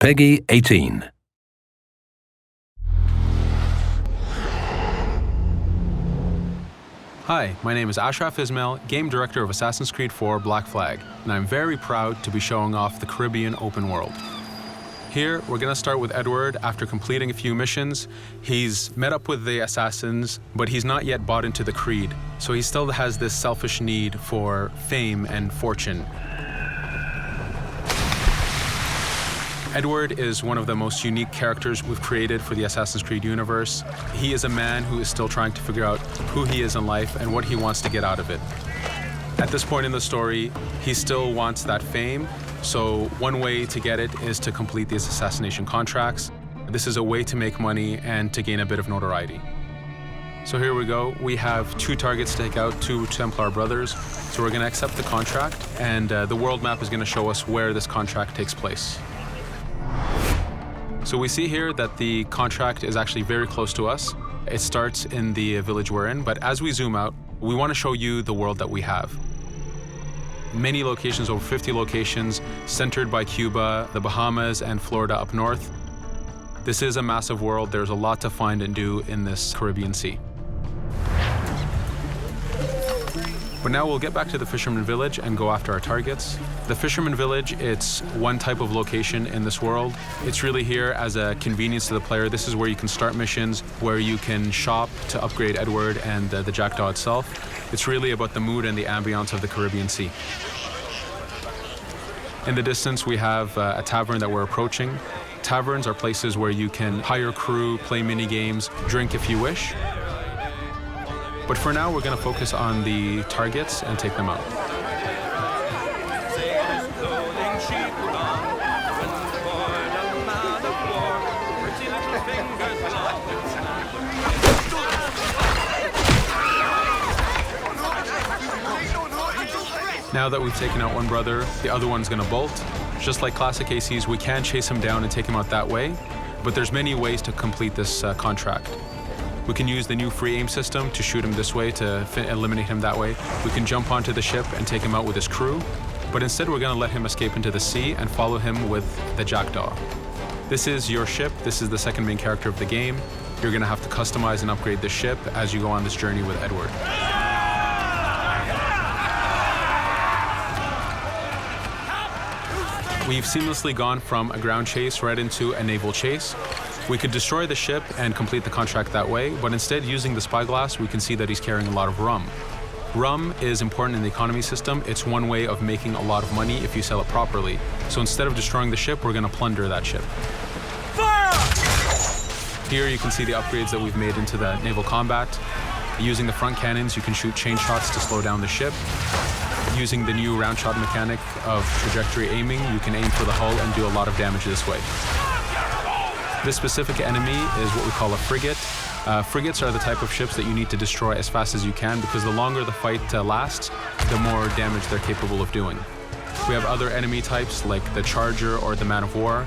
Peggy 18. Hi, my name is Ashraf Ismail, Game Director of Assassin's Creed 4 Black Flag, and I'm very proud to be showing off the Caribbean open world. Here, we're going to start with Edward. After completing a few missions, he's met up with the assassins, but he's not yet bought into the creed, so he still has this selfish need for fame and fortune. Edward is one of the most unique characters we've created for the Assassin's Creed universe. He is a man who is still trying to figure out who he is in life and what he wants to get out of it. At this point in the story, he still wants that fame, so one way to get it is to complete these assassination contracts. This is a way to make money and to gain a bit of notoriety. So here we go. We have 2 targets to take out, 2 Templar brothers. So we're going to accept the contract, and the world map is going to show us where this contract takes place. So we see here that the contract is actually very close to us. It starts in the village we're in, but as we zoom out, we want to show you the world that we have. Many locations, over 50 locations, centered by Cuba, the Bahamas, and Florida up north. This is a massive world. There's a lot to find and do in this Caribbean Sea. But now we'll get back to the Fisherman Village and go after our targets. The Fisherman Village, it's one type of location in this world. It's really here as a convenience to the player. This is where you can start missions, where you can shop to upgrade Edward and the Jackdaw itself. It's really about the mood and the ambiance of the Caribbean Sea. In the distance, we have a tavern that we're approaching. Taverns are places where you can hire crew, play mini games, drink if you wish. But for now, we're going to focus on the targets and take them out. Now that we've taken out one brother, the other one's going to bolt. Just like classic ACs, we can chase him down and take him out that way, but there's many ways to complete this contract. We can use the new free aim system to shoot him this way, to eliminate him that way. We can jump onto the ship and take him out with his crew, but instead we're going to let him escape into the sea and follow him with the Jackdaw. This is your ship. This is the second main character of the game. You're going to have to customize and upgrade the ship as you go on this journey with Edward. We've seamlessly gone from a ground chase right into a naval chase. We could destroy the ship and complete the contract that way, but instead, using the spyglass, we can see that he's carrying a lot of rum. Rum is important in the economy system. It's one way of making a lot of money if you sell it properly. So instead of destroying the ship, we're going to plunder that ship. Fire! Here you can see the upgrades that we've made into the naval combat. Using the front cannons, you can shoot chain shots to slow down the ship. Using the new round shot mechanic of trajectory aiming, you can aim for the hull and do a lot of damage this way. This specific enemy is what we call a frigate. Frigates are the type of ships that you need to destroy as fast as you can, because the longer the fight lasts, the more damage they're capable of doing. We have other enemy types like the Charger or the Man of War.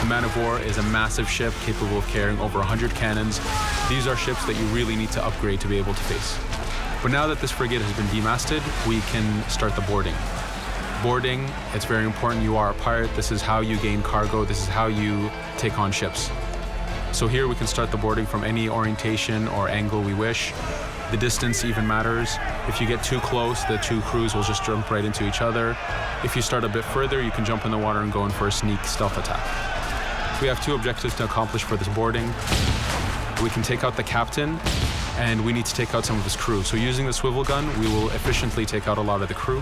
The Man of War is a massive ship capable of carrying over 100 cannons. These are ships that you really need to upgrade to be able to face. But now that this frigate has been demasted, we can start the boarding. Boarding, it's very important. You are a pirate. This is how you gain cargo. This is how you take on ships. So here we can start the boarding from any orientation or angle we wish. The distance even matters. If you get too close, the 2 crews will just jump right into each other. If you start a bit further, you can jump in the water and go in for a sneak stealth attack. We have 2 objectives to accomplish for this boarding. We can take out the captain, and we need to take out some of his crew. So using the swivel gun, we will efficiently take out a lot of the crew.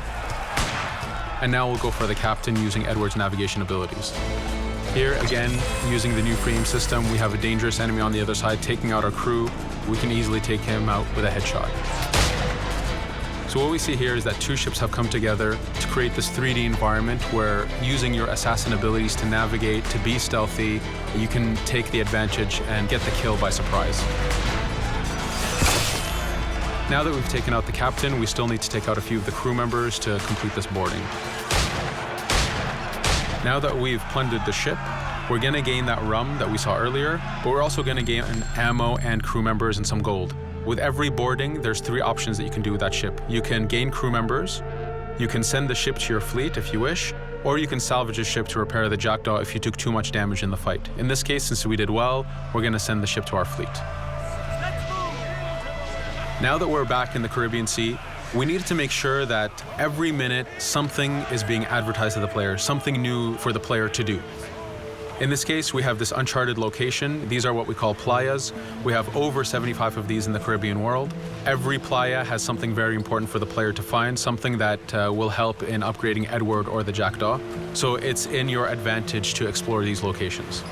And now we'll go for the captain using Edward's navigation abilities. Here, again, using the new free aim system, we have a dangerous enemy on the other side taking out our crew. We can easily take him out with a headshot. So what we see here is that 2 ships have come together to create this 3D environment where, using your assassin abilities to navigate, to be stealthy, you can take the advantage and get the kill by surprise. Now that we've taken out the captain, we still need to take out a few of the crew members to complete this boarding. Now that we've plundered the ship, we're going to gain that rum that we saw earlier, but we're also going to gain ammo and crew members and some gold. With every boarding, there's 3 options that you can do with that ship. You can gain crew members, you can send the ship to your fleet if you wish, or you can salvage a ship to repair the Jackdaw if you took too much damage in the fight. In this case, since we did well, we're going to send the ship to our fleet. Now that we're back in the Caribbean Sea, we needed to make sure that every minute something is being advertised to the player, something new for the player to do. In this case, we have this uncharted location. These are what we call playas. We have over 75 of these in the Caribbean world. Every playa has something very important for the player to find, something that will help in upgrading Edward or the Jackdaw. So it's in your advantage to explore these locations.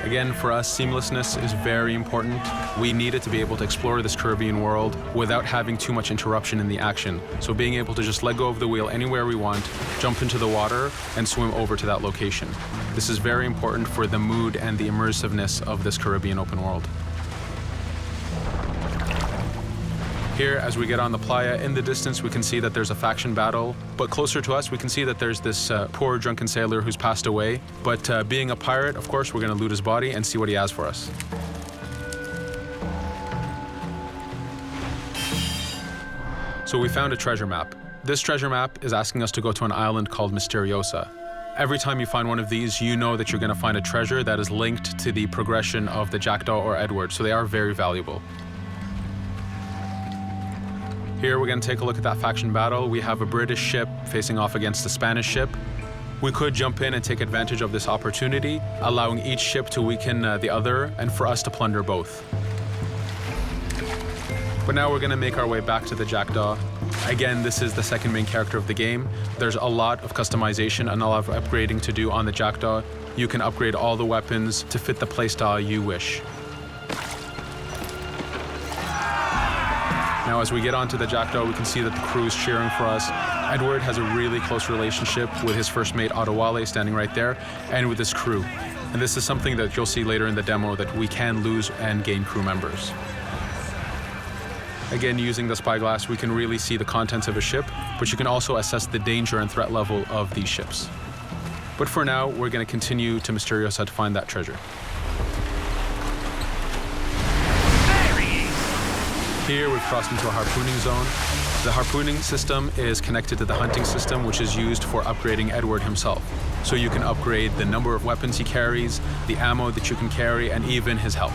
Again, for us, seamlessness is very important. We needed to be able to explore this Caribbean world without having too much interruption in the action. So being able to just let go of the wheel anywhere we want, jump into the water, and swim over to that location. This is very important for the mood and the immersiveness of this Caribbean open world. Here, as we get on the playa, in the distance we can see that there's a faction battle, but closer to us we can see that there's this poor drunken sailor who's passed away. But being a pirate, of course, we're going to loot his body and see what he has for us. So we found a treasure map. This treasure map is asking us to go to an island called Mysteriosa. Every time you find one of these, you know that you're going to find a treasure that is linked to the progression of the Jackdaw or Edward, so they are very valuable. Here we're going to take a look at that faction battle. We have a British ship facing off against a Spanish ship. We could jump in and take advantage of this opportunity, allowing each ship to weaken the other and for us to plunder both. But now we're going to make our way back to the Jackdaw. Again, this is the second main character of the game. There's a lot of customization and a lot of upgrading to do on the Jackdaw. You can upgrade all the weapons to fit the playstyle you wish. Now, as we get onto the Jackdaw, we can see that the crew is cheering for us. Edward has a really close relationship with his first mate, Adewale, standing right there, and with his crew. And this is something that you'll see later in the demo, that we can lose and gain crew members. Again, using the spyglass, we can really see the contents of a ship, but you can also assess the danger and threat level of these ships. But for now, we're going to continue to Mysteriosa to find that treasure. Here we've crossed into a harpooning zone. The harpooning system is connected to the hunting system, which is used for upgrading Edward himself. So you can upgrade the number of weapons he carries, the ammo that you can carry, and even his health.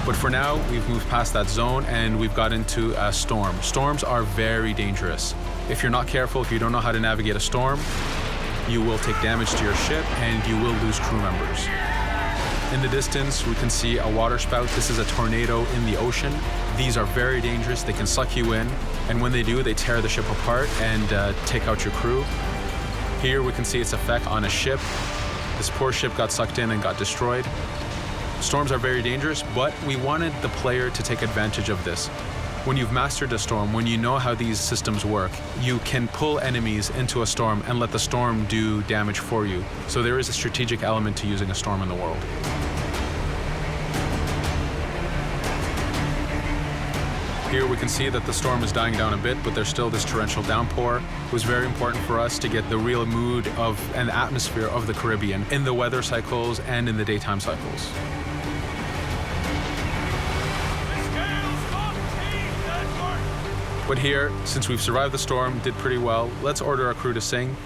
But for now, we've moved past that zone and we've got into a storm. Storms are very dangerous. If you're not careful, if you don't know how to navigate a storm, you will take damage to your ship and you will lose crew members. In the distance, we can see a water spout. This is a tornado in the ocean. These are very dangerous. They can suck you in, and when they do, they tear the ship apart and take out your crew. Here we can see its effect on a ship. This poor ship got sucked in and got destroyed. Storms are very dangerous, but we wanted the player to take advantage of this. When you've mastered a storm, when you know how these systems work, you can pull enemies into a storm and let the storm do damage for you. So there is a strategic element to using a storm in the world. Here we can see that the storm is dying down a bit, but there's still this torrential downpour. It was very important for us to get the real mood of and atmosphere of the Caribbean in the weather cycles and in the daytime cycles. But here, since we've survived the storm, did pretty well, let's order our crew to sing.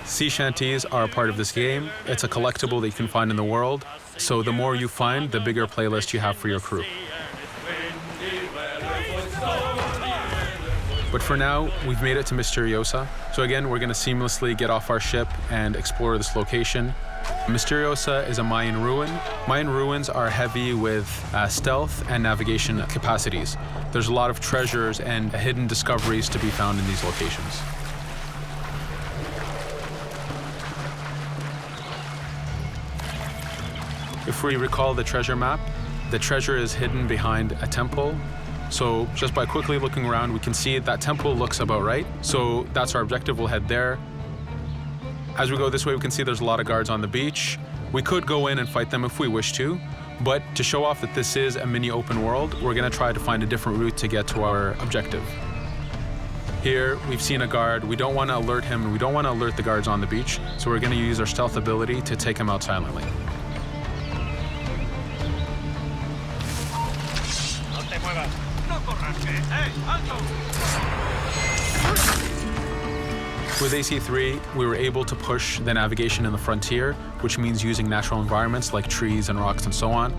Sea shanties are a part of this game. It's a collectible that you can find in the world. So the more you find, the bigger playlist you have for your crew. But for now, we've made it to Mysteriosa. So again, we're going to seamlessly get off our ship and explore this location. Mysteriosa is a Mayan ruin. Mayan ruins are heavy with stealth and navigation capacities. There's a lot of treasures and hidden discoveries to be found in these locations. If we recall the treasure map, the treasure is hidden behind a temple. So just by quickly looking around, we can see that temple looks about right. So that's our objective. We'll head there. As we go this way, we can see there's a lot of guards on the beach. We could go in and fight them if we wish to, but to show off that this is a mini open world, we're going to try to find a different route to get to our objective. Here, we've seen a guard. We don't want to alert him, and we don't want to alert the guards on the beach, so we're going to use our stealth ability to take him out silently. With AC3, we were able to push the navigation in the frontier, which means using natural environments like trees and rocks and so on.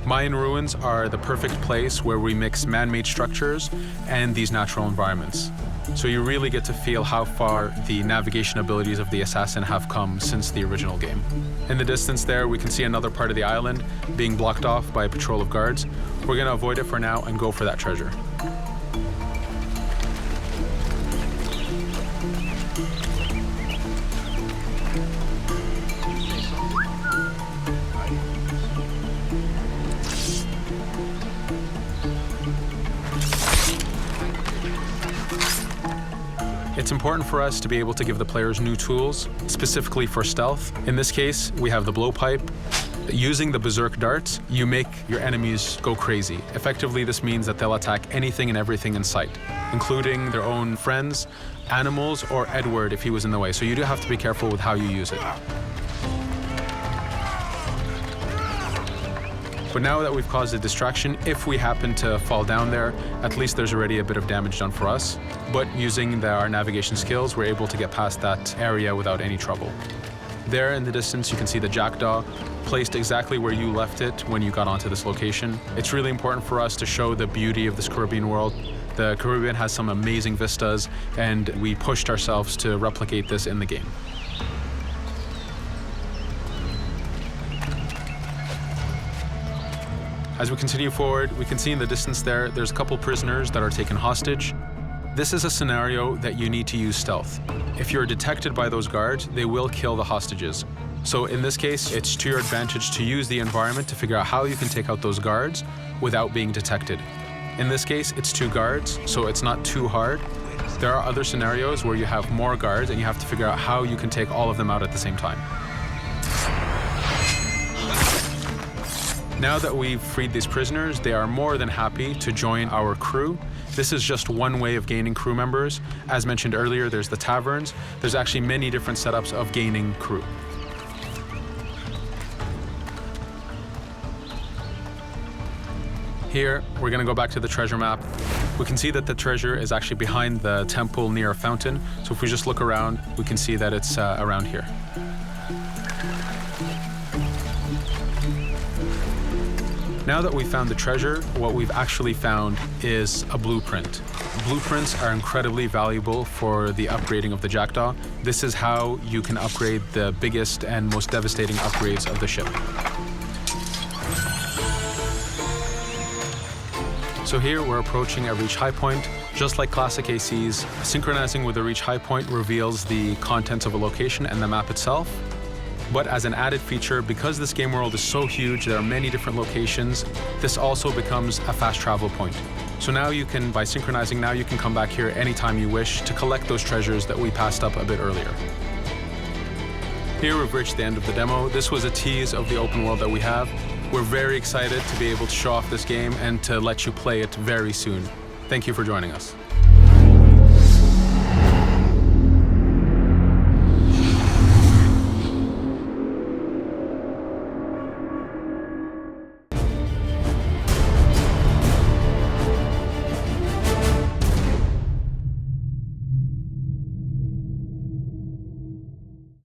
Mayan ruins are the perfect place where we mix man-made structures and these natural environments. So you really get to feel how far the navigation abilities of the assassin have come since the original game. In the distance there, we can see another part of the island being blocked off by a patrol of guards. We're going to avoid it for now and go for that treasure. It's important for us to be able to give the players new tools, specifically for stealth. In this case, we have the blowpipe. Using the berserk darts, you make your enemies go crazy. Effectively, this means that they'll attack anything and everything in sight, including their own friends, animals, or Edward if he was in the way. So you do have to be careful with how you use it. But now that we've caused a distraction, if we happen to fall down there, at least there's already a bit of damage done for us. But using our navigation skills, we're able to get past that area without any trouble. There in the distance, you can see the jackdaw placed exactly where you left it when you got onto this location. It's really important for us to show the beauty of this Caribbean world. The Caribbean has some amazing vistas, and we pushed ourselves to replicate this in the game. As we continue forward, we can see in the distance there's a couple prisoners that are taken hostage. This is a scenario that you need to use stealth. If you're detected by those guards, they will kill the hostages. So in this case, it's to your advantage to use the environment to figure out how you can take out those guards without being detected. In this case, it's 2 guards, so it's not too hard. There are other scenarios where you have more guards and you have to figure out how you can take all of them out at the same time. Now that we've freed these prisoners, they are more than happy to join our crew. This is just one way of gaining crew members. As mentioned earlier, there's the taverns. There's actually many different setups of gaining crew. Here, we're going to go back to the treasure map. We can see that the treasure is actually behind the temple near a fountain. So if we just look around, we can see that it's around here. Now that we've found the treasure, what we've actually found is a blueprint. Blueprints are incredibly valuable for the upgrading of the jackdaw. This is how you can upgrade the biggest and most devastating upgrades of the ship. So here we're approaching a reach high point. Just like classic ACs, synchronizing with a reach high point reveals the contents of a location and the map itself. But as an added feature, because this game world is so huge, there are many different locations, this also becomes a fast travel point. So now you can, by synchronizing, now you can come back here anytime you wish to collect those treasures that we passed up a bit earlier. Here we've reached the end of the demo. This was a tease of the open world that we have. We're very excited to be able to show off this game and to let you play it very soon. Thank you for joining us.